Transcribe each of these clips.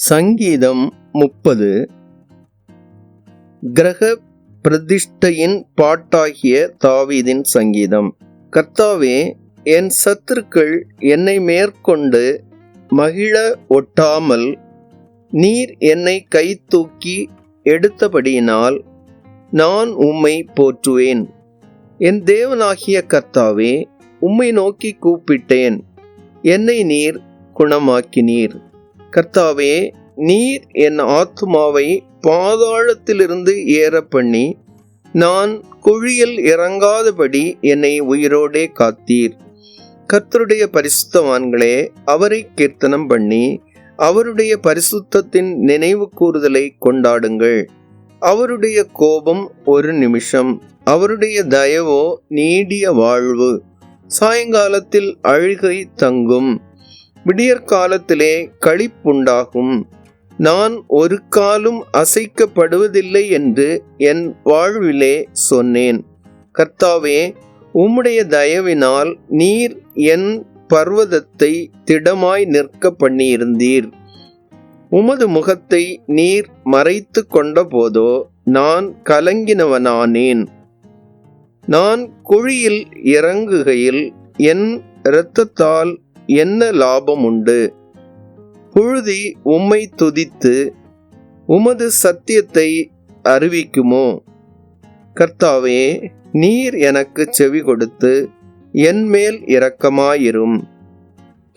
சங்கீதம் 30. கிரக பிரதிஷ்டையின் பாட்டாகிய தாவீதின் சங்கீதம். கர்த்தாவே, என் சத்துருக்கள் என்னை மேற்கொண்டு மகிழ ஒட்டாமல் நீர் என்னை கை தூக்கி எடுத்தபடியினால் நான் உம்மை போற்றுவேன். என் தேவனாகிய கர்த்தாவே, உம்மை நோக்கி கூப்பிட்டேன், என்னை நீர் குணமாக்கினீர். கர்த்தாவே, நீர் என் ஆத்துமாவை பாதாளத்திலிருந்து ஏற பண்ணி நான் குழியில் இறங்காதபடி என்னை உயிரோடே காத்தீர். கர்த்தருடைய பரிசுத்தவான்களே, அவரை கீர்த்தனம் பண்ணி அவருடைய பரிசுத்தத்தின் நினைவு கூறுதலை கொண்டாடுங்கள். அவருடைய கோபம் ஒரு நிமிஷம், அவருடைய தயவோ நீடிய வாழ்வு. சாயங்காலத்தில் அழுகை தங்கும், விடியற்காலத்திலே களிப்புண்டாகும். நான் ஒரு காலும் அசைக்கப்படுவதில்லை என்று என் வாழ்விலே சொன்னேன். கர்த்தாவே, உம்முடைய தயவினால் நீர் என் பர்வதத்தை திடமாய் நிற்க பண்ணியிருந்தீர். உமது முகத்தை நீர் மறைத்து கொண்ட போதோ நான் கலங்கினவனானேன். நான் குழியில் இறங்குகையில் என் இரத்தத்தால் என்ன லாபம் உண்டு? புழுதி உம்மை துதித்து உமது சத்தியத்தை அறிவிக்குமோ? கர்த்தாவே, நீர் எனக்கு செவி கொடுத்து என் மேல் இரக்கமாயிரும்.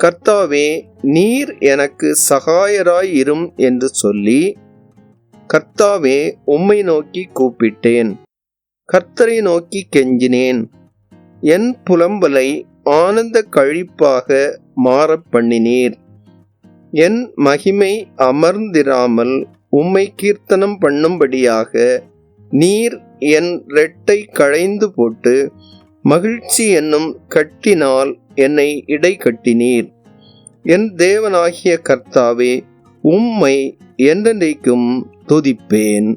கர்த்தாவே, நீர் எனக்கு சகாயராயிரும் என்று சொல்லி, கர்த்தாவே, உம்மை நோக்கி கூப்பிட்டேன், கர்த்தரை நோக்கி கெஞ்சினேன். என் புலம்பலை ஆனந்த கழிப்பாக மாறப் பண்ணினீர். என் மகிமை அமர்ந்திராமல் உம்மை கீர்த்தனம் பண்ணும்படியாக நீர் என் ரெட்டை களைந்து போட்டு மகிழ்ச்சி என்னும் கட்டினால் என்னை இடை கட்டினீர். என் தேவனாகிய கர்த்தாவே, உம்மை என்றென்றைக்கும் துதிப்பேன்.